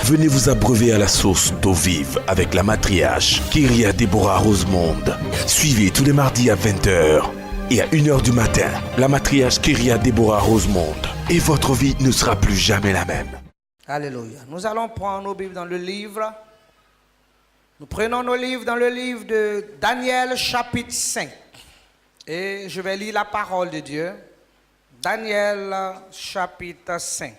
Venez vous abreuver à la source d'eau vive avec la matriarche Kyria Deborah Rosemonde. Suivez tous les mardis à 20h et à 1h du matin la matriarche Kyria Deborah Rosemonde. Et votre vie ne sera plus jamais la même. Alléluia. Nous allons prendre nos Bibles dans le livre. Nous prenons nos livres dans le livre de Daniel chapitre 5. Et je vais lire la parole de Dieu. Daniel chapitre 5.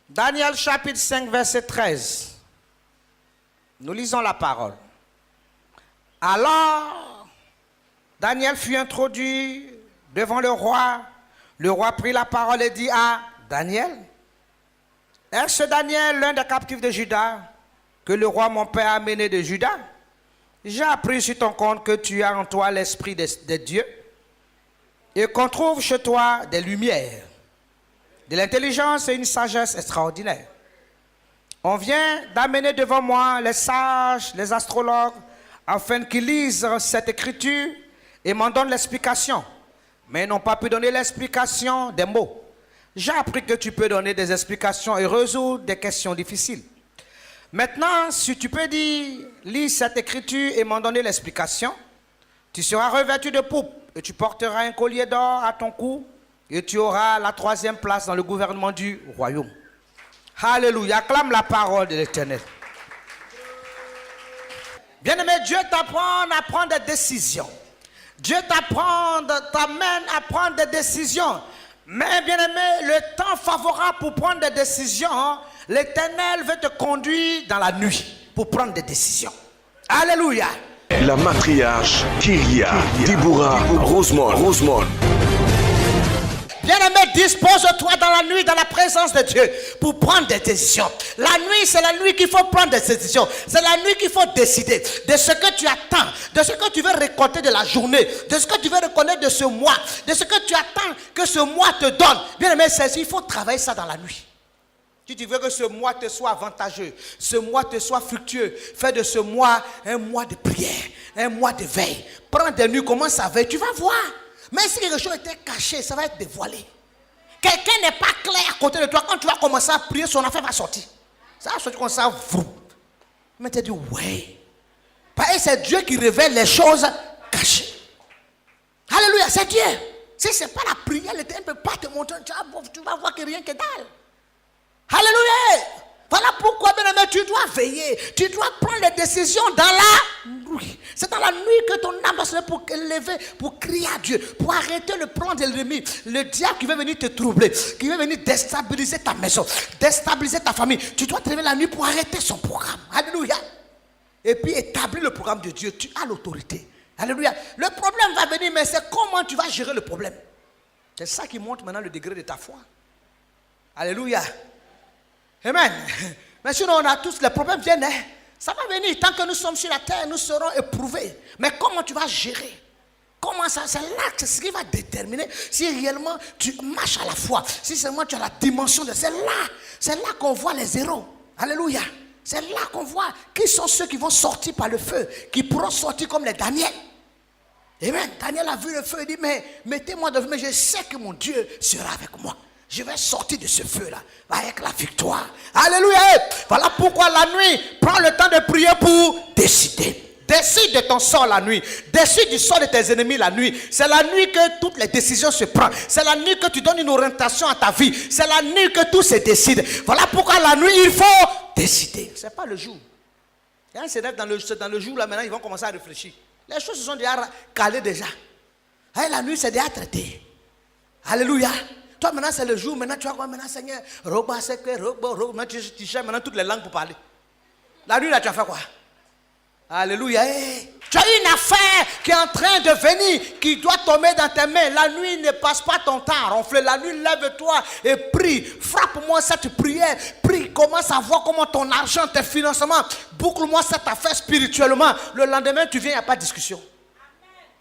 Daniel chapitre 5 verset 13. Nous lisons la parole. Alors, Daniel fut introduit devant le roi. Le roi prit la parole et dit à Daniel: est-ce Daniel, l'un des captifs de Juda, que le roi mon père a amené de Juda? J'ai appris sur ton compte que tu as en toi l'esprit de Dieu et qu'on trouve chez toi des lumières, de l'intelligence et une sagesse extraordinaire. On vient d'amener devant moi les sages, les astrologues, afin qu'ils lisent cette écriture et m'en donnent l'explication. Mais ils n'ont pas pu donner l'explication des mots. J'ai appris que tu peux donner des explications et résoudre des questions difficiles. Maintenant, si tu peux dire, lis cette écriture et m'en donner l'explication, tu seras revêtu de pourpre et tu porteras un collier d'or à ton cou et tu auras la 3e place dans le gouvernement du royaume. Alléluia, acclame la parole de l'Éternel. Bien-aimé, Dieu t'apprend à prendre des décisions. Dieu t'amène à prendre des décisions. Mais bien aimé, le temps favorable pour prendre des décisions, l'Éternel veut te conduire dans la nuit pour prendre des décisions. Alléluia. La matriarche Kyria Deborah Rosemonde. Bien-aimé, dispose-toi dans la nuit, dans la présence de Dieu, pour prendre des décisions. La nuit, c'est la nuit qu'il faut prendre des décisions. C'est la nuit qu'il faut décider de ce que tu attends, de ce que tu veux récolter de la journée, de ce que tu veux reconnaître de ce mois, de ce que tu attends que ce mois te donne. Bien-aimé, il faut travailler ça dans la nuit. Si tu veux que ce mois te soit avantageux, ce mois te soit fructueux, fais de ce mois un mois de prière, un mois de veille. Prends des nuits, commence à veiller, tu vas voir. Mais si quelque chose était caché, ça va être dévoilé. Quelqu'un n'est pas clair à côté de toi. Quand tu vas commencer à prier, son affaire va sortir. Ça va sortir comme ça. Mais tu dis, ouais. Parce que c'est Dieu qui révèle les choses cachées. Alléluia, c'est Dieu. Si ce n'est pas la prière, l'Éternel ne peut pas te montrer. Tu vas voir que rien que dalle. Alléluia. Voilà pourquoi, bien aimé, tu dois veiller. Tu dois prendre les décisions dans la nuit. C'est dans la nuit que ton âme va se lever pour élever, pour crier à Dieu, pour arrêter le plan de l'ennemi. Le diable qui veut venir te troubler, qui veut venir déstabiliser ta maison, déstabiliser ta famille. Tu dois te lever la nuit pour arrêter son programme. Alléluia. Et puis établir le programme de Dieu. Tu as l'autorité. Alléluia. Le problème va venir, mais c'est comment tu vas gérer le problème. C'est ça qui montre maintenant le degré de ta foi. Alléluia. Amen. Mais sinon, on a tous les problèmes viennent. Ça va venir. Tant que nous sommes sur la terre, nous serons éprouvés. Mais comment tu vas gérer? Comment ça? C'est là que c'est ce qui va déterminer si réellement tu marches à la foi. Si seulement tu as la dimension de... C'est là qu'on voit les héros. Alléluia. C'est là qu'on voit qui sont ceux qui vont sortir par le feu, qui pourront sortir comme les Daniel. Amen. Daniel a vu le feu et dit, mais mettez-moi devant, mais je sais que mon Dieu sera avec moi. Je vais sortir de ce feu-là avec la victoire. Alléluia. Voilà pourquoi la nuit, prends le temps de prier pour décider. Décide de ton sort la nuit. Décide du sort de tes ennemis la nuit. C'est la nuit que toutes les décisions se prennent. C'est la nuit que tu donnes une orientation à ta vie. C'est la nuit que tout se décide. Voilà pourquoi la nuit, il faut décider. Ce n'est pas le jour. Quand ils se lèvent dans le jour, là maintenant, ils vont commencer à réfléchir. Les choses se sont déjà calées déjà. Et la nuit, c'est déjà traité. Alléluia. Toi, maintenant, c'est le jour. Maintenant, tu vas voir, maintenant, Seigneur, maintenant, tu cherches maintenant toutes les langues pour parler. La nuit, là, tu as fait quoi? Alléluia. Tu as une affaire qui est en train de venir, qui doit tomber dans tes mains. La nuit, ne passe pas ton temps à ronfler. La nuit, lève-toi et prie. Frappe-moi cette prière. Prie, commence à voir comment ton argent, tes financements, boucle-moi cette affaire spirituellement. Le lendemain, tu viens, il n'y a pas de discussion.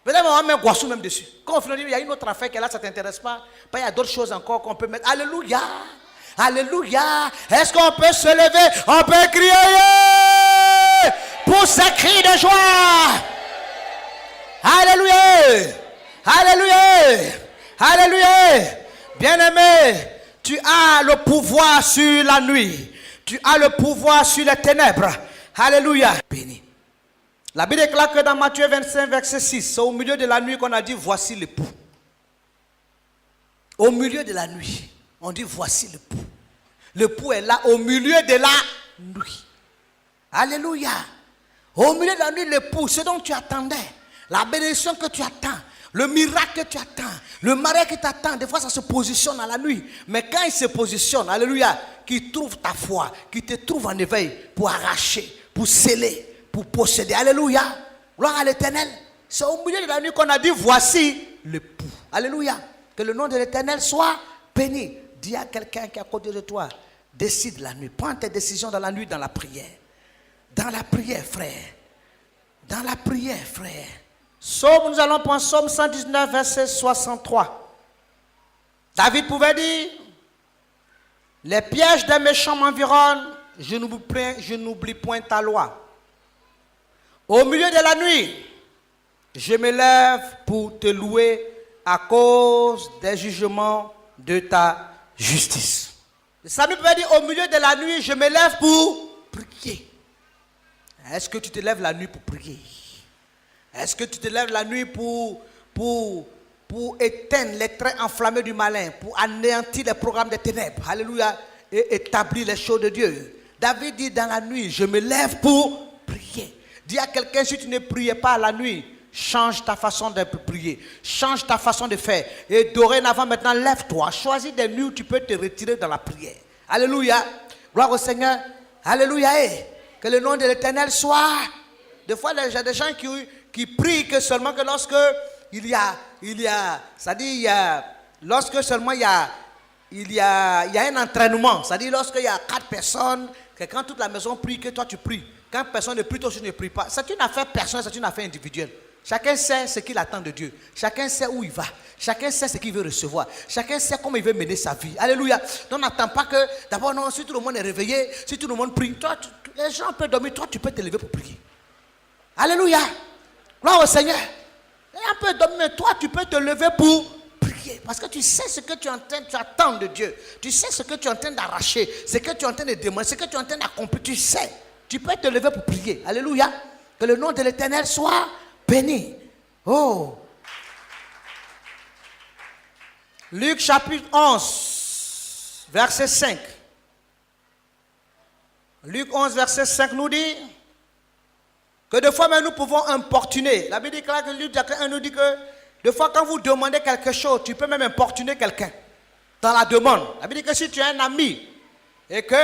Peut-être on va mettre Guassou même dessus. Quand on finit, il y a une autre affaire qui est là, ça ne t'intéresse pas. Il y a d'autres choses encore qu'on peut mettre. Alléluia. Alléluia. Est-ce qu'on peut se lever? On peut crier pour ces cris de joie. Alléluia. Alléluia. Alléluia. Bien-aimé, Tu as le pouvoir sur la nuit. Tu as le pouvoir sur les ténèbres. Alléluia. Béni. La Bible déclare que dans Matthieu 25, verset 6, c'est au milieu de la nuit qu'on a dit voici l'époux. Au milieu de la nuit, on dit voici l'époux. L'époux est là au milieu de la nuit. Alléluia. Au milieu de la nuit, l'époux, ce dont tu attendais, la bénédiction que tu attends, le miracle que tu attends, le mariage qui t'attend, des fois ça se positionne à la nuit. Mais quand il se positionne, alléluia, qu'il trouve ta foi, qu'il te trouve en éveil pour arracher, pour sceller, pour posséder. Alléluia. Gloire à l'Éternel. C'est au milieu de la nuit qu'on a dit voici l'époux. Alléluia. Que le nom de l'Éternel soit béni. Dis à quelqu'un qui est à côté de toi, décide la nuit. Prends tes décisions dans la nuit, dans la prière. Dans la prière, frère. Dans la prière, frère. Psaume, nous allons prendre Psaume 119, verset 63. David pouvait dire, les pièges des méchants m'environnent, je n'oublie point ta loi. Au milieu de la nuit, je me lève pour te louer à cause des jugements de ta justice. Le Samuel pouvait dire, au milieu de la nuit, je me lève pour prier. Est-ce que tu te lèves la nuit pour prier? Est-ce que tu te lèves la nuit pour éteindre les traits enflammés du malin, pour anéantir les programmes des ténèbres, alléluia, et établir les choses de Dieu? David dit dans la nuit, je me lève pour prier. Dis à quelqu'un, si tu ne priais pas la nuit, change ta façon de prier, change ta façon de faire. Et dorénavant, maintenant, lève-toi, choisis des nuits où tu peux te retirer dans la prière. Alléluia, gloire au Seigneur, alléluia. Que le nom de l'Éternel soit. Des fois, il y a des gens qui prient que seulement que lorsque lorsque seulement il y a un entraînement, c'est-à-dire lorsqu'il y a 4 personnes, que quand toute la maison prie, que toi tu pries. Quand personne ne prie, toi tu ne pries pas. C'est une affaire personnelle, c'est une affaire individuelle. Chacun sait ce qu'il attend de Dieu. Chacun sait où il va. Chacun sait ce qu'il veut recevoir. Chacun sait comment il veut mener sa vie. Alléluia. Donc n'attends pas que, d'abord non, si tout le monde est réveillé, si tout le monde prie, toi, les gens peuvent dormir, toi tu peux te lever pour prier. Alléluia. Gloire au Seigneur. Les gens peuvent dormir, mais toi tu peux te lever pour prier. Parce que tu sais ce que tu attends de Dieu. Tu sais ce que tu es en train d'arracher, ce que tu es en train de demander, ce que tu es en train d'accomplir. Tu sais. Tu peux te lever pour prier. Alléluia. Que le nom de l'Éternel soit béni. Oh. Luc chapitre 11, verset 5. Luc 11, verset 5 nous dit que des fois même nous pouvons importuner. La Bible dit que Luc 1 nous dit que des fois quand vous demandez quelque chose, tu peux même importuner quelqu'un dans la demande. La Bible dit que si tu as un ami et que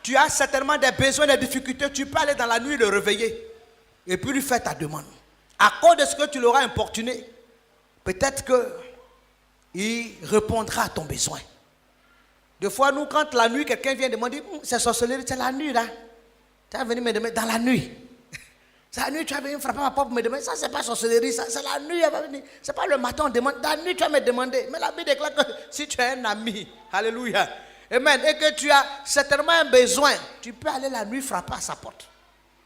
tu as certainement des besoins, des difficultés, tu peux aller dans la nuit le réveiller et puis lui faire ta demande. À cause de ce que tu l'auras importuné, peut-être qu'il répondra à ton besoin. Des fois, nous, quand la nuit, quelqu'un vient demander, c'est sorcellerie, c'est la nuit là. Tu vas venir me demander dans la nuit. C'est la nuit, tu vas venir frapper ma porte pour me demander. Ça, c'est pas sorcellerie, ça, c'est la nuit. C'est pas le matin, on demande. Dans la nuit, tu vas me demander. Mais la Bible déclare que si tu as un ami, alléluia, amen, et que tu as certainement un besoin, tu peux aller la nuit frapper à sa porte.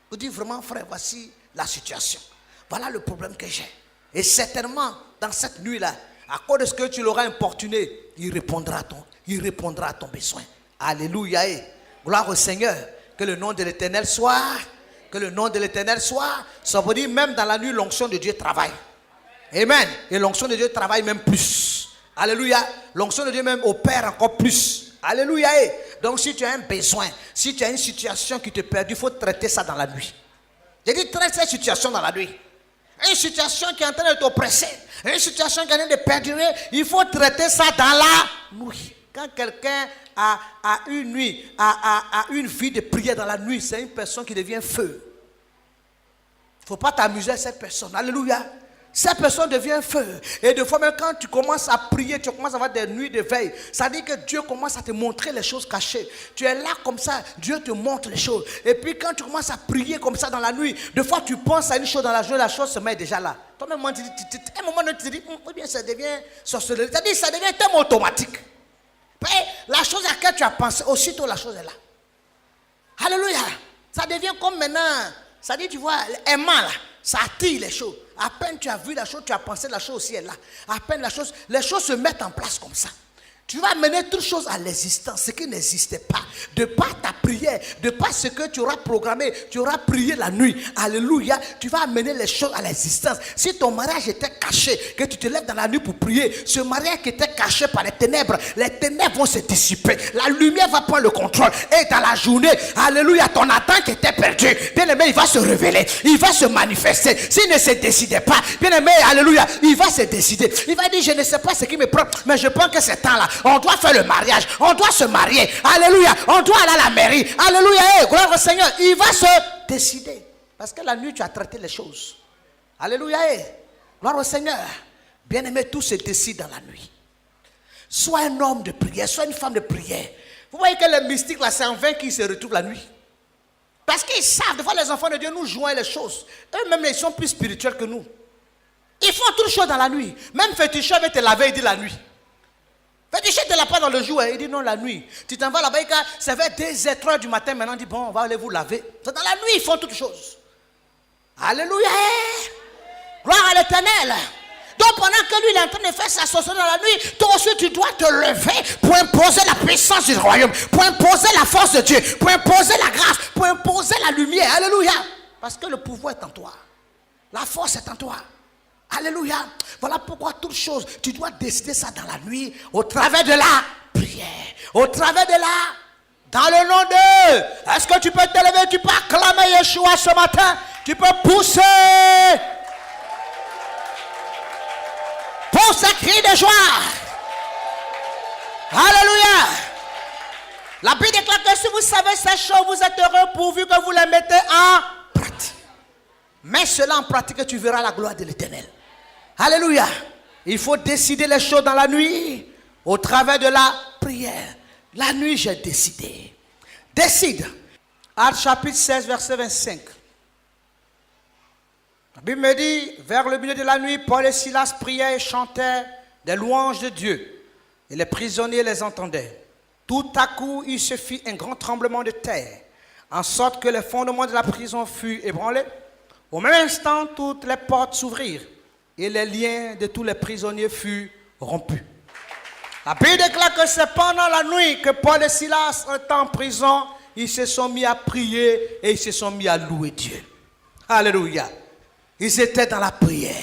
Vous dites vraiment, frère, voici la situation. Voilà le problème que j'ai. Et certainement, dans cette nuit-là, à cause de ce que tu l'auras importuné, il répondra à ton besoin. Alléluia. Gloire au Seigneur. Que le nom de l'Éternel soit. Que le nom de l'Éternel soit. Ça veut dire même dans la nuit, l'onction de Dieu travaille. Amen. Et l'onction de Dieu travaille même plus. Alléluia. L'onction de Dieu même opère encore plus. Alléluia. Donc si tu as un besoin, si tu as une situation qui te perd, il faut traiter ça dans la nuit. J'ai dit traite cette situation dans la nuit. Une situation qui est en train de t'oppresser, une situation qui est en train de perdurer, il faut traiter ça dans la nuit. Quand quelqu'un a une nuit, a une vie de prière dans la nuit, c'est une personne qui devient feu. Il ne faut pas t'amuser à cette personne. Alléluia. Cette personne devient feu. Et des fois même quand tu commences à prier, tu commences à avoir des nuits de veille. Ça dit que Dieu commence à te montrer les choses cachées. Tu es là comme ça, Dieu te montre les choses. Et puis quand tu commences à prier comme ça dans la nuit, des fois tu penses à une chose dans la journée, la chose se met déjà là. Toi-même, à un moment donné, tu te dis, ou bien ça devient sorcellerie. C'est-à-dire ça devient tellement automatique. Et la chose à laquelle tu as pensé, aussitôt la chose est là. Alléluia. Ça devient comme maintenant, ça dit, tu vois, aimant là, ça attire les choses. À peine tu as vu la chose, tu as pensé la chose aussi est là. À peine les choses se mettent en place comme ça. Tu vas amener toutes choses à l'existence, ce qui n'existait pas. De par ta prière, de par ce que tu auras programmé, tu auras prié la nuit. Alléluia. Tu vas amener les choses à l'existence. Si ton mariage était caché, que tu te lèves dans la nuit pour prier, ce mariage qui était caché par les ténèbres vont se dissiper. La lumière va prendre le contrôle. Et dans la journée, alléluia, ton Adam qui était perdu, bien aimé, il va se révéler. Il va se manifester. S'il ne se décidait pas, bien aimé, alléluia, il va se décider. Il va dire, je ne sais pas ce qui me prend, mais je prends que ce temps-là. On doit faire le mariage, on doit se marier, alléluia, on doit aller à la mairie, alléluia, hey, gloire au Seigneur. Il va se décider, parce que la nuit tu as traité les choses, alléluia, hey, gloire au Seigneur. Bien-aimé, tout se décide dans la nuit. Sois un homme de prière, sois une femme de prière. Vous voyez que les mystiques là, c'est en vain qui se retrouvent la nuit, parce qu'ils savent, des fois les enfants de Dieu nous jouent les choses, eux-mêmes ils sont plus spirituels que nous. Ils font toutes choses dans la nuit. Même féticheur veut te laver, il dit la nuit. Féticheur ne te lave pas dans le jour, il dit non la nuit. Tu t'en vas là-bas, ça fait 2h, 3h du matin, maintenant il dit bon, on va aller vous laver. C'est dans la nuit, ils font toutes choses. Alléluia. Gloire à l'Éternel. Donc pendant que lui il est en train de faire sa sorcellerie dans la nuit, toi aussi tu dois te lever pour imposer la puissance du royaume, pour imposer la force de Dieu, pour imposer la grâce, pour imposer la lumière. Alléluia. Parce que le pouvoir est en toi. La force est en toi. Alléluia. Voilà pourquoi toute chose, tu dois décider ça dans la nuit, au travers de la prière, au travers de la... Dans le nom de... Est-ce que tu peux te lever, tu peux acclamer Yeshua ce matin, tu peux pousser pour ce cri de joie. Alléluia. La Bible déclare que si vous savez ces choses, vous êtes heureux pourvu que vous les mettez en pratique. Mets cela en pratique et tu verras la gloire de l'Éternel. Alléluia. Il faut décider les choses dans la nuit au travers de la prière. La nuit, j'ai décidé. Décide. Actes chapitre 16, verset 25. La Bible me dit, vers le milieu de la nuit, Paul et Silas priaient et chantaient des louanges de Dieu. Et les prisonniers les entendaient. Tout à coup, il se fit un grand tremblement de terre, en sorte que les fondements de la prison furent ébranlés. Au même instant, toutes les portes s'ouvrirent et les liens de tous les prisonniers furent rompus. La Bible déclare que c'est pendant la nuit que Paul et Silas étaient en prison. Ils se sont mis à prier et ils se sont mis à louer Dieu. Alléluia. Ils étaient dans la prière,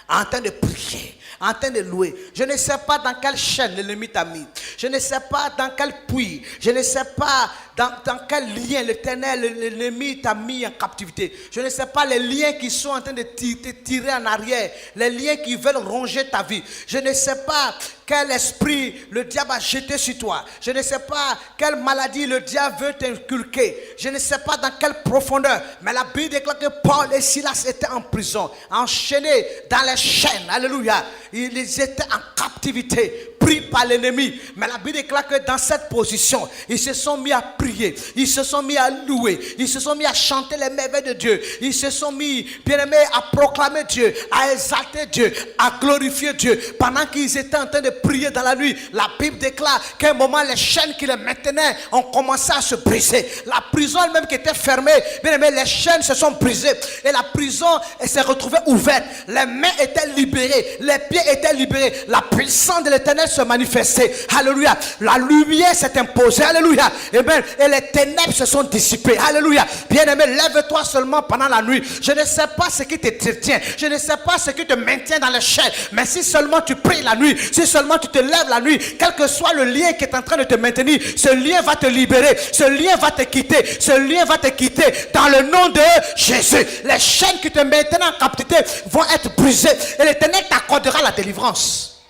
en train de prier, en train de louer. Je ne sais pas dans quelle chaîne l'ennemi t'a mis. Je ne sais pas dans quel puits. Je ne sais pas dans quel lien l'Éternel, l'ennemi t'a mis en captivité. Je ne sais pas les liens qui sont en train de te tirer en arrière. Les liens qui veulent ronger ta vie. Je ne sais pas quel esprit le diable a jeté sur toi. Je ne sais pas quelle maladie le diable veut t'inculquer. Je ne sais pas dans quelle profondeur. Mais la Bible déclare que Paul et Silas étaient en prison, enchaînés dans les chaînes. Alléluia. Ils étaient en captivité, pris par l'ennemi. Mais la Bible déclare que dans cette position, ils se sont mis à prier. Ils se sont mis à louer. Ils se sont mis à chanter les merveilles de Dieu. Ils se sont mis, bien aimés, à proclamer Dieu, à exalter Dieu, à glorifier Dieu. Pendant qu'ils étaient en train de prier dans la nuit, la Bible déclare qu'à un moment, les chaînes qui les maintenaient ont commencé à se briser. La prison elle-même qui était fermée, bien aimé, les chaînes se sont brisées. Et la prison s'est retrouvée ouverte. Les mains étaient libérées. Les pieds étaient libérés. La puissance de l'Éternel se manifestait. Alléluia. La lumière s'est imposée. Alléluia. Et les ténèbres se sont dissipées. Alléluia. Bien-aimé, lève-toi seulement pendant la nuit. Je ne sais pas ce qui te tient. Je ne sais pas ce qui te maintient dans les chaînes. Mais si seulement tu pries la nuit, si seulement tu te lèves la nuit, quel que soit le lien qui est en train de te maintenir, ce lien va te libérer. Ce lien va te quitter. Ce lien va te quitter. Dans le nom de Jésus. Les chaînes qui te maintiennent en captivité vont être brisées. Et l'Éternel t'accordera la délivrance.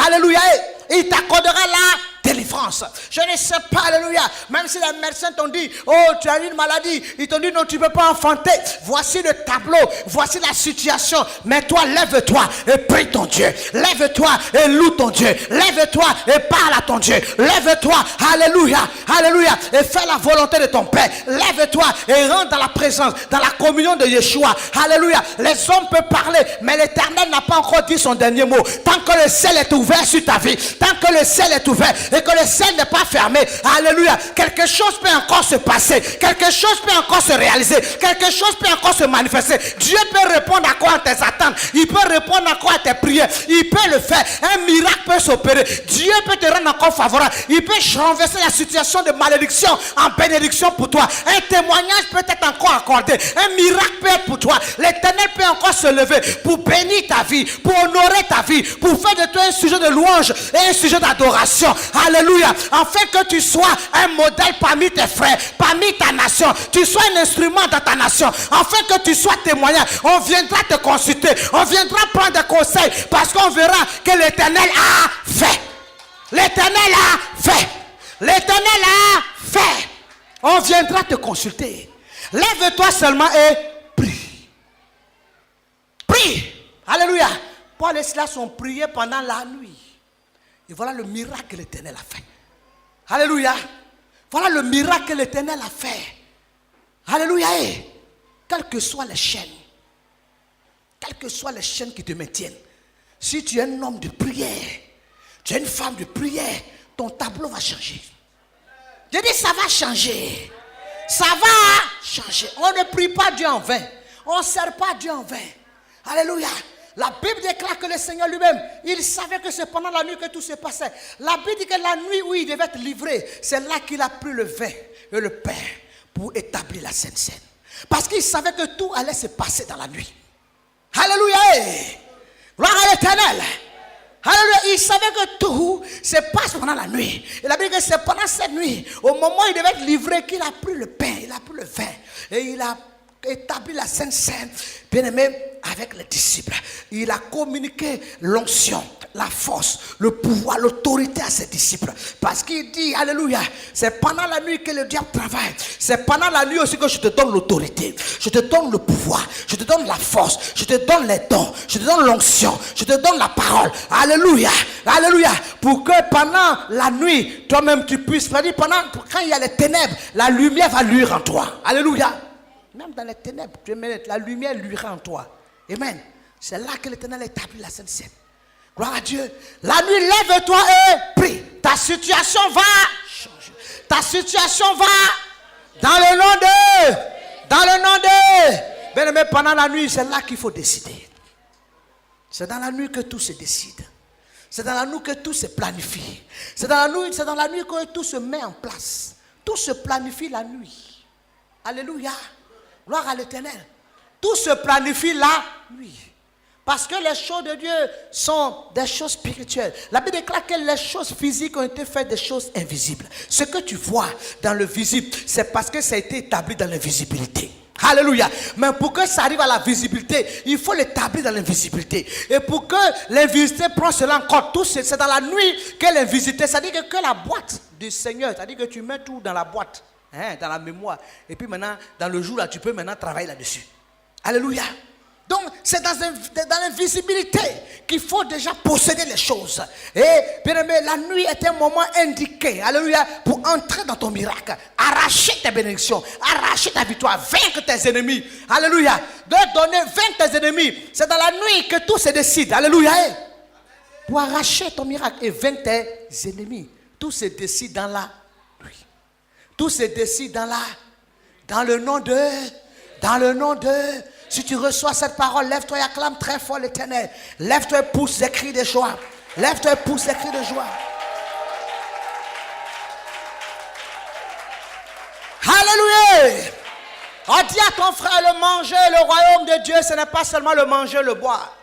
Alléluia. Il t'accordera la délivrance. Je ne sais pas, alléluia. Même si les médecins t'ont dit, oh, tu as une maladie. Ils t'ont dit, non, tu ne peux pas enfanter. Voici le tableau. Voici la situation. Mais toi, lève-toi et prie ton Dieu. Lève-toi et loue ton Dieu. Lève-toi et parle à ton Dieu. Lève-toi, alléluia, alléluia. Et fais la volonté de ton Père. Lève-toi et rentre dans la présence, dans la communion de Yeshua. Alléluia. Les hommes peuvent parler, mais l'Éternel n'a pas encore dit son dernier mot. Tant que le ciel est ouvert sur ta vie, tant que le ciel est ouvert et que le ciel ciel n'est pas fermé. Alléluia. Quelque chose peut encore se passer. Quelque chose peut encore se réaliser. Quelque chose peut encore se manifester. Dieu peut répondre à quoi à tes attentes. Il peut répondre à quoi à tes prières. Il peut le faire. Un miracle peut s'opérer. Dieu peut te rendre encore favorable. Il peut renverser la situation de malédiction en bénédiction pour toi. Un témoignage peut être encore accordé. Un miracle peut être pour toi. L'Éternel peut encore se lever pour bénir ta vie, pour honorer ta vie, pour faire de toi un sujet de louange et un sujet d'adoration. Alléluia. Afin que tu sois un modèle parmi tes frères, parmi ta nation. Tu sois un instrument dans ta nation. Afin que tu sois témoignage. On viendra te consulter. On viendra prendre des conseils parce qu'on verra que l'Éternel a fait. L'Éternel a fait. L'Éternel a fait. On viendra te consulter. Lève-toi seulement et prie. Prie. Alléluia. Paul et Silas ont prié pendant la nuit. Et voilà le miracle que l'Éternel a fait. Alléluia. Voilà le miracle que l'Éternel a fait. Alléluia. Et quelles que soient les chaînes, quelles que soient les chaînes qui te maintiennent, si tu es un homme de prière, tu es une femme de prière, ton tableau va changer. Je dis ça va changer. Ça va changer. On ne prie pas Dieu en vain. On ne sert pas Dieu en vain. Alléluia. La Bible déclare que le Seigneur lui-même, il savait que c'est pendant la nuit que tout se passait. La Bible dit que la nuit où il devait être livré, c'est là qu'il a pris le vin et le pain pour établir la Sainte Seine. Parce qu'il savait que tout allait se passer dans la nuit. Alléluia. Gloire à l'Éternel. Alléluia. Il savait que tout se passe pendant la nuit. Il a dit que c'est pendant cette nuit, au moment où il devait être livré, qu'il a pris le pain, il a pris le vin et il a établi la Sainte Seine, bien aimé, avec les disciples. Il a communiqué l'onction, la force, le pouvoir, l'autorité à ses disciples. Parce qu'il dit, alléluia, c'est pendant la nuit que le diable travaille. C'est pendant la nuit aussi que je te donne l'autorité. Je te donne le pouvoir. Je te donne la force. Je te donne les dons. Je te donne l'onction. Je te donne la parole. Alléluia. Alléluia. Pour que pendant la nuit, toi-même tu puisses, quand il y a les ténèbres, la lumière va luire en toi. Alléluia. Même dans les ténèbres, la lumière luira en toi. Amen. C'est là que l'Éternel établit la Sainte Seine. Gloire à Dieu. La nuit, lève-toi et prie. Ta situation va changer. Ta situation va dans le nom de. Dans le nom de. Bien aimé, pendant la nuit, c'est là qu'il faut décider. C'est dans la nuit que tout se décide. C'est dans la nuit que tout se planifie. C'est dans la nuit que tout se met en place. Tout se planifie la nuit. Alléluia. Gloire à l'Éternel. Tout se planifie la nuit. Parce que les choses de Dieu sont des choses spirituelles. La Bible déclare que les choses physiques ont été faites des choses invisibles. Ce que tu vois dans le visible, c'est parce que ça a été établi dans l'invisibilité. Alléluia. Mais pour que ça arrive à la visibilité, il faut l'établir dans l'invisibilité. Et pour que l'invisibilité prenne cela en compte, c'est dans la nuit que l'invisibilité, c'est-à-dire que la boîte du Seigneur, c'est-à-dire que tu mets tout dans la boîte. Dans la mémoire. Et puis maintenant, dans le jour là, tu peux maintenant travailler là-dessus. Alléluia. Donc, c'est dans l'invisibilité qu'il faut déjà posséder les choses. Et, bien aimé, la nuit est un moment indiqué, alléluia, pour entrer dans ton miracle, arracher tes bénédictions, arracher ta victoire, vaincre tes ennemis. Alléluia. Vaincre tes ennemis. C'est dans la nuit que tout se décide. Alléluia. Pour arracher ton miracle et vaincre tes ennemis. Tout se décide dans la nuit. Tout se décide dans le nom de. Si tu reçois cette parole, lève-toi et acclame très fort l'Éternel. Lève-toi et pousse des cris de joie. Lève-toi et pousse des cris de joie. Alléluia. On dit à ton frère, le manger, le royaume de Dieu, ce n'est pas seulement le manger, le boire.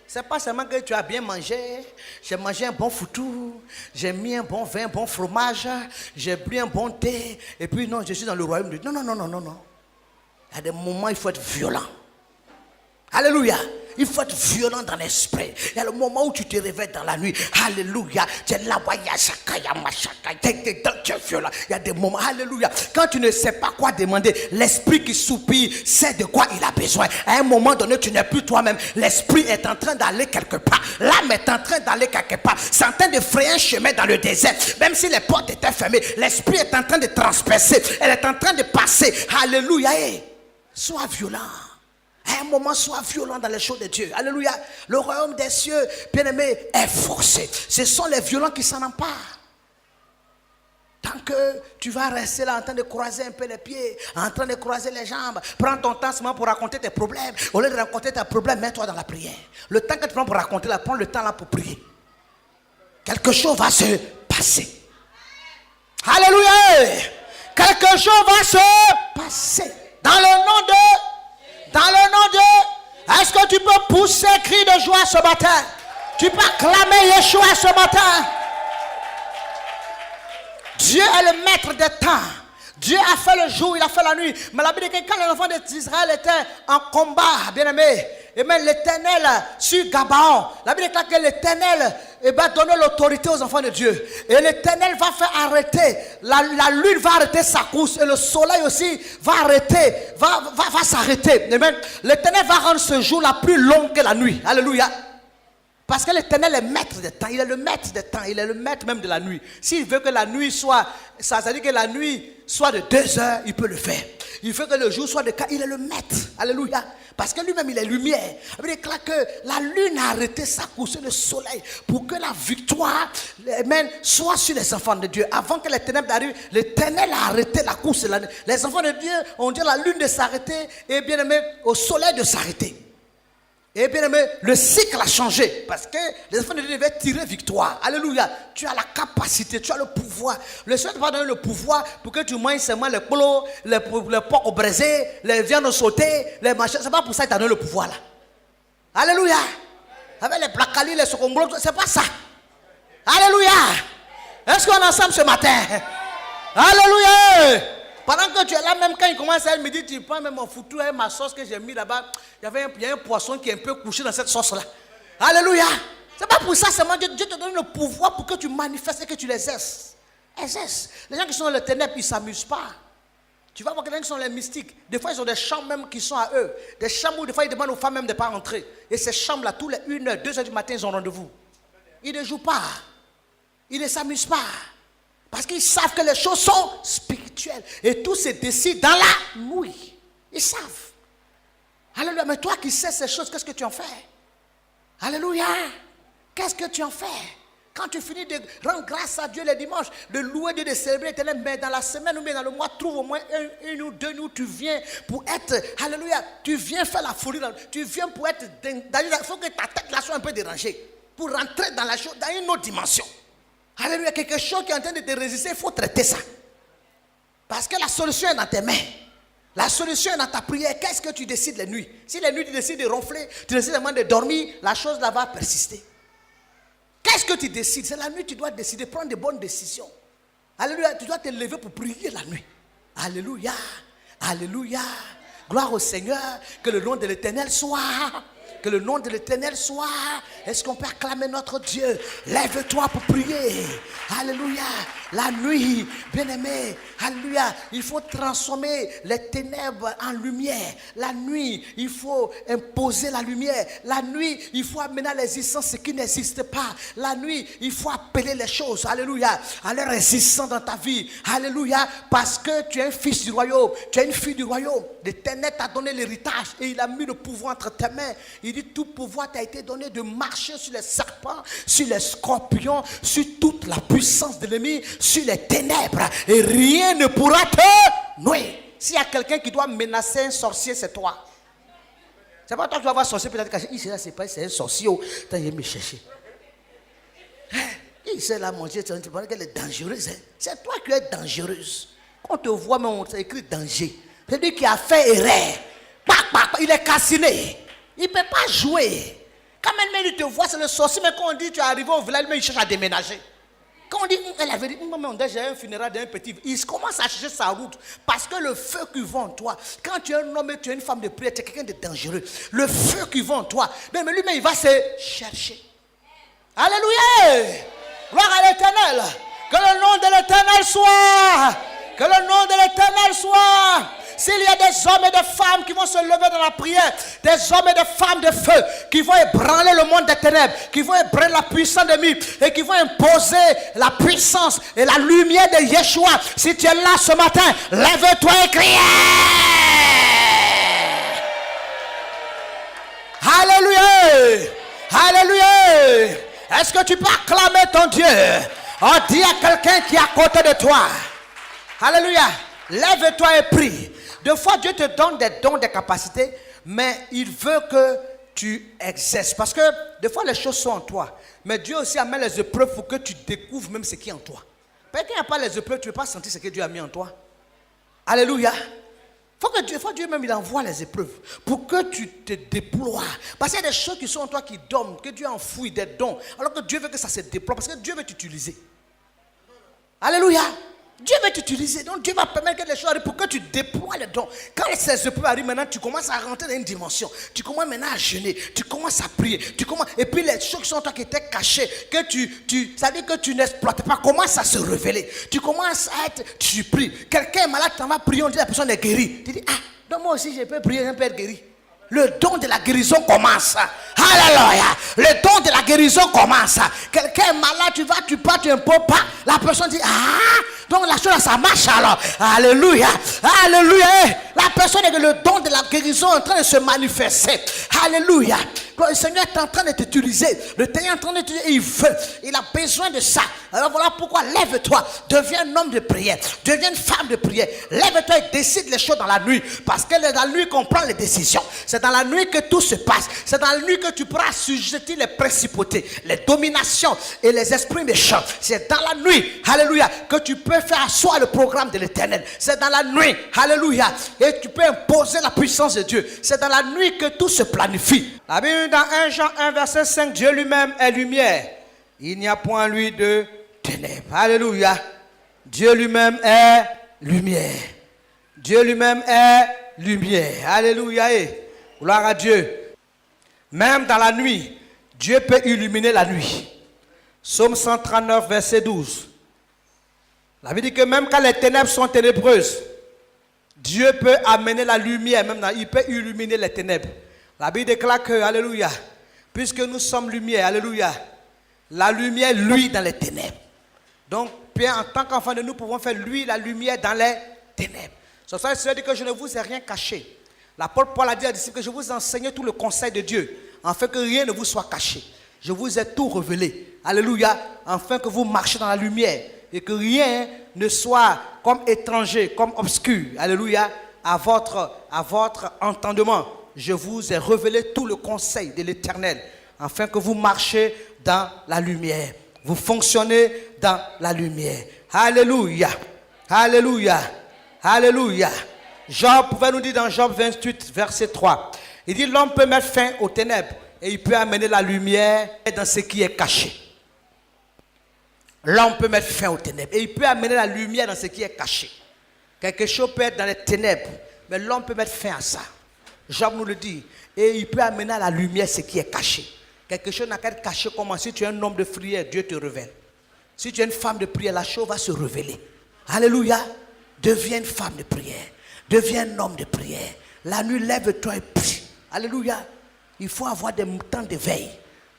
Ce n'est pas seulement que tu as bien mangé, j'ai mangé un bon foutou, j'ai mis un bon vin, un bon fromage, j'ai bu un bon thé, et puis non, je suis dans le royaume de Dieu. Non. Il y a des moments où il faut être violent. Alléluia. Il faut être violent dans l'esprit. Il y a le moment où tu te réveilles dans la nuit. Alléluia. Tu es là, tu es violent. Il y a des moments, alléluia. Quand tu ne sais pas quoi demander, l'esprit qui soupire sait de quoi il a besoin. À un moment donné, tu n'es plus toi-même. L'esprit est en train d'aller quelque part. L'âme est en train d'aller quelque part. C'est en train de frayer un chemin dans le désert. Même si les portes étaient fermées, l'esprit est en train de transpercer. Elle est en train de passer. Alléluia. Sois violent. À un moment, sois violent dans les choses de Dieu. Alléluia. Le royaume des cieux, bien-aimé, est forcé. Ce sont les violents qui s'en emparent. tant que tu vas rester là en train de croiser un peu les pieds, en train de croiser les jambes, prends ton temps seulement pour raconter tes problèmes. Au lieu de raconter tes problèmes, mets-toi dans la prière. Le temps que tu prends pour raconter là, prends le temps là pour prier. Quelque chose va se passer. Alléluia. Quelque chose va se passer. Dans le nom de, est-ce que tu peux pousser un cri de joie ce matin? Tu peux acclamer Yeshua ce matin. Dieu est le maître des temps. Dieu a fait le jour, il a fait la nuit. Mais la Bible dit que quand les enfants d'Israël étaient en combat, bien aimé, et même l'Éternel sur Gabaon, la Bible dit que l'Éternel donner l'autorité aux enfants de Dieu. Et l'Éternel va faire arrêter, la lune va arrêter sa course et le soleil aussi va arrêter, va s'arrêter. Amen. L'Éternel va rendre ce jour la plus longue que la nuit. Alléluia. Parce que l'Éternel est maître des temps, il est le maître des temps, il est le maître même de la nuit. S'il veut que la nuit soit, ça veut dire que la nuit soit de 2 heures, il peut le faire. Il veut que le jour soit de 4, il est le maître. Alléluia. Parce que lui-même il est lumière. Il déclare que la lune a arrêté sa course, le soleil, pour que la victoire soit sur les enfants de Dieu. Avant que les ténèbres arrivent, l'Éternel a arrêté la course. Les enfants de Dieu ont dit à la lune de s'arrêter et bien aimé au soleil de s'arrêter. Et bien aimé, le cycle a changé parce que les enfants de Dieu devaient tirer victoire. Alléluia. Tu as la capacité, tu as le pouvoir. Le Seigneur va donner le pouvoir pour que tu manges seulement les polos, les porcs au braisé, les viandes sautées, les machins. C'est pas pour ça qu'il t'a donné le pouvoir là. Alléluia. Avec les placalis, les socombros, c'est pas ça. Alléluia. Est-ce qu'on est ensemble ce matin? Alléluia. Pendant que tu es là, même quand il commence à me dire, tu prends même mon foutu et ma sauce que j'ai mis là-bas, il y a un poisson qui est un peu couché dans cette sauce-là. Alléluia. C'est pas pour ça seulement Dieu te donne le pouvoir pour que tu manifestes et que tu l'exerces. Exerce. Les gens qui sont dans le ténèbre, ils ne s'amusent pas. Tu vas voir que les gens qui sont les mystiques, des fois ils ont des chambres même qui sont à eux. Des chambres où des fois ils demandent aux femmes même de ne pas rentrer. Et ces chambres-là, tous les 1h, 2h du matin, ils ont rendez-vous. Ils ne jouent pas. Ils ne s'amusent pas. Parce qu'ils savent que les choses sont spirituelles. Et tout se décide dans la nuit. Ils savent. Alléluia. Mais toi qui sais ces choses, qu'est-ce que tu en fais? Alléluia. Qu'est-ce que tu en fais? Quand tu finis de rendre grâce à Dieu les dimanches, de louer Dieu, de célébrer l'Éternel, mais dans la semaine ou bien dans le mois, trouve au moins une ou deux nuits où tu viens pour être, alléluia, tu viens faire la folie, tu viens pour être, il faut que ta tête là soit un peu dérangée, pour rentrer dans la chose, dans une autre dimension. Alléluia, quelque chose qui est en train de te résister, il faut traiter ça. Parce que la solution est dans tes mains. La solution est dans ta prière. Qu'est-ce que tu décides les nuits? Si les nuits tu décides de ronfler, tu décides vraiment de dormir, la chose là va persister. Qu'est-ce que tu décides? C'est la nuit que tu dois décider, prendre de bonnes décisions. Alléluia, tu dois te lever pour prier la nuit. Alléluia, alléluia. Gloire au Seigneur, que le nom de l'Éternel soit. Que le nom de l'Éternel soit. Est-ce qu'on peut acclamer notre Dieu? Lève-toi pour prier. Alléluia. La nuit, bien-aimé. Alléluia. Il faut transformer les ténèbres en lumière. La nuit, il faut imposer la lumière. La nuit, il faut amener à l'existence ce qui n'existe pas. La nuit, il faut appeler les choses. Alléluia. À leur existence dans ta vie. Alléluia. Parce que tu es un fils du royaume. Tu es une fille du royaume. L'Éternel t'a donné l'héritage et il a mis le pouvoir entre tes mains. Il dit tout pouvoir t'a été donné de marcher sur les serpents, sur les scorpions, sur toute la puissance de l'ennemi, sur les ténèbres. Et rien ne pourra te nuire. S'il y a quelqu'un qui doit menacer un sorcier, c'est toi. C'est pas toi qui vas voir un sorcier peut-être caché. C'est un sorcier. T'as me chercher. Il sait là manger, tu penses qu'elle est dangereuse. C'est toi qui es dangereuse. Quand on te voit, mais on écrit danger. C'est lui qui a fait erreur. Il est cassiné. Il ne peut pas jouer. Quand même il te voit, c'est le sorcier. Mais quand on dit tu es arrivé au village, il cherche à déménager. Quand on dit, elle avait dit, j'ai un funérail d'un petit, il commence à chercher sa route. Parce que le feu qui va en toi, quand tu es un homme et tu es une femme de prière, tu es quelqu'un de dangereux. Le feu qui va en toi, mais lui-même, il va se chercher. Alléluia! Gloire à l'Éternel. Que le nom de l'Éternel soit. Que le nom de l'Éternel soit. S'il y a des hommes et des femmes qui vont se lever dans la prière, des hommes et des femmes de feu qui vont ébranler le monde des ténèbres, qui vont ébranler la puissance de Dieu et qui vont imposer la puissance et la lumière de Yeshua. Si tu es là ce matin, lève-toi et crie. Alléluia! Alléluia! Est-ce que tu peux acclamer ton Dieu? Oh, dis à quelqu'un qui est à côté de toi. Alléluia. Lève-toi et prie. Des fois, Dieu te donne des dons, des capacités, mais il veut que tu exerces. Parce que des fois, les choses sont en toi. Mais Dieu aussi amène les épreuves pour que tu découvres même ce qui est en toi. Parce qu'il n'y a pas les épreuves, tu ne peux pas sentir ce que Dieu a mis en toi. Alléluia. Faut Dieu même il envoie les épreuves pour que tu te déploies. Parce qu'il y a des choses qui sont en toi qui dorment, que Dieu enfouit, des dons. Alors que Dieu veut que ça se déploie. Parce que Dieu veut t'utiliser. Alléluia. Dieu veut t'utiliser. Donc Dieu va permettre que les choses arrivent pour que tu déploies les dons. Quand ces épreuves arrivent maintenant, tu commences à rentrer dans une dimension. Tu commences maintenant à jeûner. Tu commences à prier. Et puis les choses qui sont en toi qui étaient cachées, que ça veut dire que tu n'exploites pas, commencent à se révéler. Tu commences à être surpris. Quelqu'un est malade, tu vas prier, on dit la personne est guérie. Tu dis, ah, donc moi aussi je peux prier, je peux être guéri. Le don de la guérison commence. Alléluia. Le don de la guérison commence. Quelqu'un est malade, tu pars, tu ne peux pas. La personne dit, ah, donc la chose ça marche alors. Alléluia. Alléluia. La personne est que le don de la guérison est en train de se manifester. Alléluia. Le Seigneur est en train de t'utiliser. Le Seigneur est en train de t'utiliser. Il a besoin de ça. Alors voilà pourquoi lève-toi. Deviens un homme de prière. Deviens une femme de prière. Lève-toi et décide les choses dans la nuit. Parce que c'est dans la nuit qu'on prend les décisions. C'est dans la nuit que tout se passe. C'est dans la nuit que tu pourras assujettir les principautés, les dominations et les esprits méchants. C'est dans la nuit, alléluia, que tu peux faire asseoir le programme de l'Éternel. C'est dans la nuit, alléluia, et tu peux imposer la puissance de Dieu. C'est dans la nuit que tout se planifie. La Bible dans 1 Jean 1 verset 5, Dieu lui-même est lumière. Il n'y a point lui de ténèbres. Alléluia. Dieu lui-même est lumière. Dieu lui-même est lumière. Alléluia. Gloire à Dieu. Même dans la nuit, Dieu peut illuminer la nuit. Psaume 139, verset 12. La Bible dit que même quand les ténèbres sont ténébreuses, Dieu peut amener la lumière, il peut illuminer les ténèbres. La Bible déclare que, alléluia, puisque nous sommes lumière, alléluia, la lumière luit dans les ténèbres. Donc, bien, en tant qu'enfants de nous, pouvons faire luire la lumière dans les ténèbres. C'est ça, cela dit que je ne vous ai rien caché. L'apôtre Paul a dit à disciples que je vous enseigne tout le conseil de Dieu, afin que rien ne vous soit caché. Je vous ai tout révélé. Alléluia, afin que vous marchiez dans la lumière et que rien ne soit comme étranger, comme obscur. Alléluia, à votre entendement. Je vous ai révélé tout le conseil de l'Éternel, afin que vous marchiez dans la lumière. Vous fonctionnez dans la lumière. Alléluia, alléluia, alléluia. Job pouvait nous dire dans Job 28, verset 3. Il dit, l'homme peut mettre fin aux ténèbres et il peut amener la lumière dans ce qui est caché. L'homme peut mettre fin aux ténèbres et il peut amener la lumière dans ce qui est caché. Quelque chose peut être dans les ténèbres, mais l'homme peut mettre fin à ça. Job nous le dit. Et il peut amener à la lumière ce qui est caché. Quelque chose n'a qu'à être caché comme si tu es un homme de prière, Dieu te révèle. Si tu es une femme de prière, la chose va se révéler. Alléluia. Deviens une femme de prière. Deviens un homme de prière. La nuit, lève-toi et prie. Alléluia. Il faut avoir des temps de veille.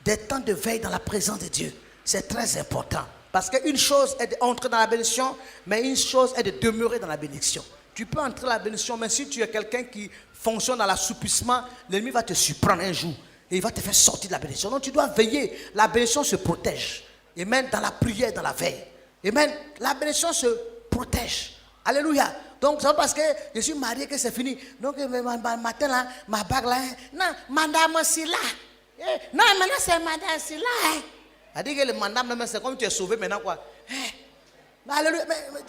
Des temps de veille dans la présence de Dieu. C'est très important. Parce qu'une chose est d'entrer dans la bénédiction, mais une chose est de demeurer dans la bénédiction. Tu peux entrer dans la bénédiction, mais si tu es quelqu'un qui fonctionne dans l'assoupissement, l'ennemi va te surprendre un jour. Et il va te faire sortir de la bénédiction. Donc tu dois veiller. La bénédiction se protège. Et même dans la prière, dans la veille. Et même la bénédiction se protège. Alléluia. Donc c'est pas parce que je suis marié que c'est fini. Donc matin là, ma bague là, non, madame c'est là. Non, maintenant c'est madame c'est là. Elle dit que le madame même c'est comme tu es sauvé maintenant quoi. Alléluia.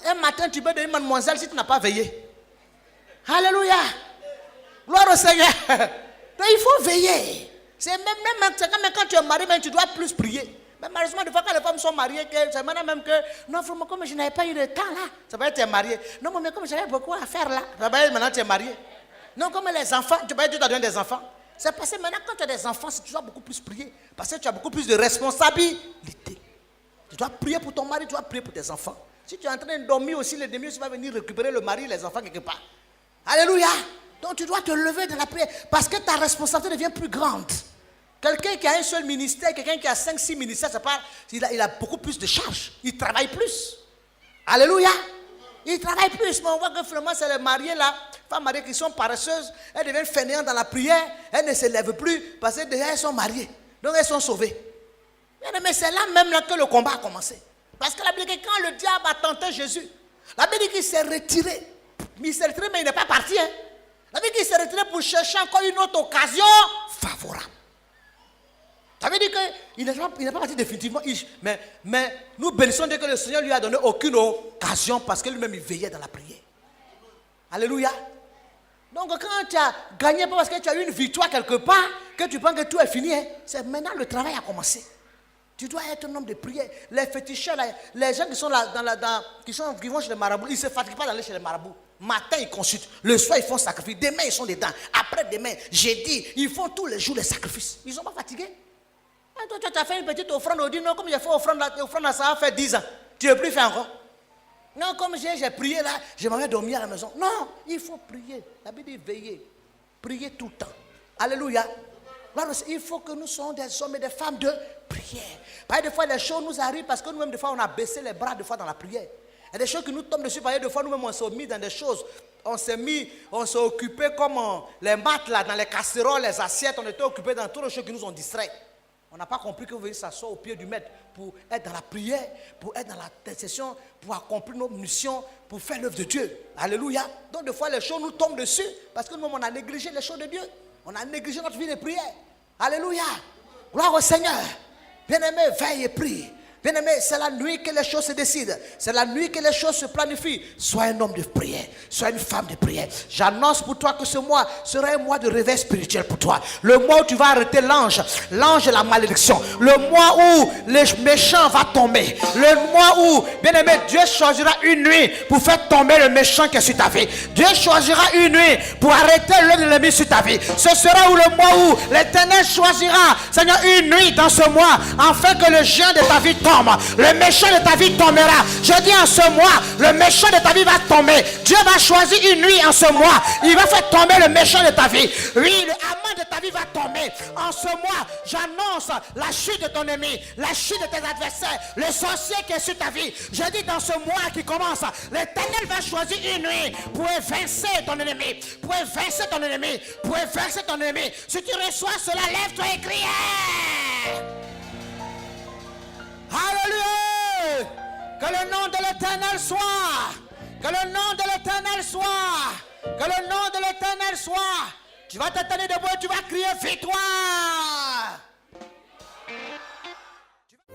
Un matin tu peux devenir mademoiselle si tu n'as pas veillé. Alléluia. Gloire au Seigneur. Donc il faut veiller. C'est même quand tu es marié, même tu dois plus prier. Mais malheureusement, des fois, quand les femmes sont mariées, c'est maintenant même que, non, vraiment, comme je n'avais pas eu de temps là, ça veut dire que tu es marié. Non, mais comme j'avais beaucoup à faire là, ça veut dire maintenant tu es marié. Non, comme les enfants, tu vas dire que tu as donné des enfants. C'est parce que maintenant, quand tu as des enfants, tu dois beaucoup plus prier. Parce que tu as beaucoup plus de responsabilités. Tu dois prier pour ton mari, tu dois prier pour tes enfants. Si tu es en train de dormir aussi, le demi, tu vas venir récupérer le mari et les enfants quelque part. Alléluia. Donc tu dois te lever dans la prière parce que ta responsabilité devient plus grande. Quelqu'un qui a un seul ministère, quelqu'un qui a 5-6 ministères, il a beaucoup plus de charges. Il travaille plus. Alléluia. Il travaille plus. Mais on voit que finalement, c'est les mariés là, femmes mariées qui sont paresseuses, elles deviennent fainéantes dans la prière, elles ne se lèvent plus parce que déjà elles sont mariées. Donc elles sont sauvées. Mais c'est là même là que le combat a commencé. Parce que la Bible dit que quand le diable a tenté Jésus, la Bible dit qu'il s'est retiré. Mais il s'est retiré, mais il n'est pas parti. Hein. La Bible dit qu'il s'est retiré pour chercher encore une autre occasion favorable. Ça veut dire qu'il n'est pas parti définitivement. Mais nous bénissons Dieu que le Seigneur lui a donné aucune occasion parce que lui-même il veillait dans la prière. Alléluia. Donc quand tu as gagné, pas parce que tu as eu une victoire quelque part, que tu penses que tout est fini, hein, c'est maintenant le travail a commencé. Tu dois être un homme de prière. Les féticheurs, les gens qui sont là, qui vont chez les marabouts, ils ne se fatiguent pas d'aller chez les marabouts. Matin, ils consultent. Le soir, ils font sacrifice. Demain, ils sont dedans. Après-demain, jeudi, ils font tous les jours les sacrifices. Ils ne sont pas fatigués. Et toi, tu as fait une petite offrande. On dit non, comme j'ai fait offrande, ça a fait 10 ans. Tu ne veux plus faire encore. Non, comme j'ai prié là, je m'en vais dormir à la maison. Non, il faut prier. La Bible dit veiller. Prier tout le temps. Alléluia. Alors, il faut que nous soyons des hommes et des femmes de prière. Pas des fois, les choses nous arrivent parce que nous-mêmes, des fois, on a baissé les bras des fois dans la prière. Il y a des choses qui nous tombent dessus. Des fois, nous-mêmes, on s'est mis dans des choses. On s'est occupé comme les maths là, dans les casseroles, les assiettes. On était occupés dans toutes les choses qui nous ont distraits. On n'a pas compris que vous venez s'asseoir au pied du maître pour être dans la prière, pour être dans la intercession, pour accomplir nos missions, pour faire l'œuvre de Dieu. Alléluia. Donc, des fois, les choses nous tombent dessus parce que nous-mêmes, on a négligé les choses de Dieu. On a négligé notre vie de prière. Alléluia. Gloire au Seigneur. Bien-aimé, veille et prie. Bien-aimé, c'est la nuit que les choses se décident. C'est la nuit que les choses se planifient. Sois un homme de prière. Sois une femme de prière. J'annonce pour toi que ce mois sera un mois de réveil spirituel pour toi. Le mois où tu vas arrêter l'ange de la malédiction. Le mois où les méchants vont tomber. Le mois où, bien-aimé, Dieu choisira une nuit pour faire tomber le méchant qui est sur ta vie. Dieu choisira une nuit pour arrêter l'œuvre de l'ennemi sur ta vie. Ce sera où le mois où l'Éternel choisira, Seigneur, une nuit dans ce mois, afin que le géant de ta vie tombe. Le méchant de ta vie tombera. Je dis en ce mois, le méchant de ta vie va tomber. Dieu va choisir une nuit en ce mois. Il va faire tomber le méchant de ta vie. Oui, le amant de ta vie va tomber. En ce mois, j'annonce la chute de ton ennemi, la chute de tes adversaires, le sorcier qui est sur ta vie. Je dis dans ce mois qui commence, l'Éternel va choisir une nuit pour évincer ton ennemi. Pour évincer ton ennemi. Pour évincer ton ennemi. Si tu reçois cela, lève-toi et crie. Alléluia! Que le nom de l'Éternel soit. Que le nom de l'Éternel soit. Que le nom de l'Éternel soit. Tu vas te tenir debout et tu vas crier victoire.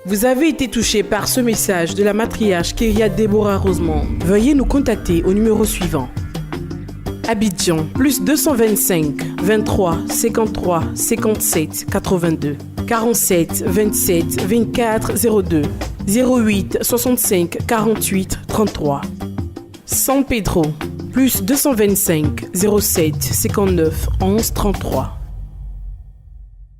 Vous avez été touché par ce message de la matriarche Kéria Déborah Rosemont. Veuillez nous contacter au numéro suivant. Abidjan, plus 225 23 53 57 82 47 27 24 02 08 65 48 33. San Pedro, plus 225 07 59 11 33.